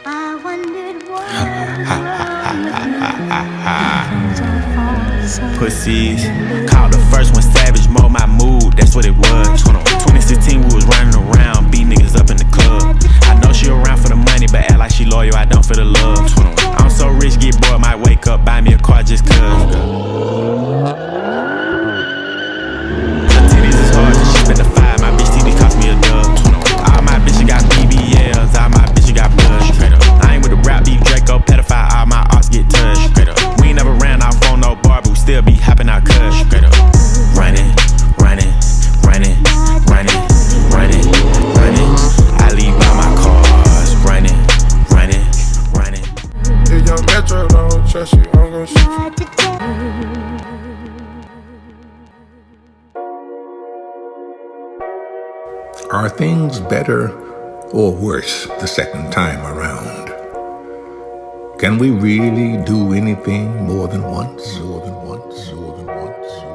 I wondered Pussies. Called the first one savage, mold my mood, that's what it was. 2016 we was running around, beat niggas up in the club. I know she around for the money, but act like she loyal, I don't for the love. I'm so rich, get bored, might wake up, buy me a car just cuz. Her titties is hard, so she spent the 5, my bitch TV cost me a dub. All my bitches got BBLs, all my bitches got blood. I ain't with the rap beef, Draco, pedophile, all my arts get touched. We ain't never ran off on no bar, but we still be hopping out cuss. Running, running, running, running, running, running. I leave by my cars, running, running, running. If young Metro don't trust you, I'm gon' shoot you. Are things better or worse the second time around? Can we really do anything more than once?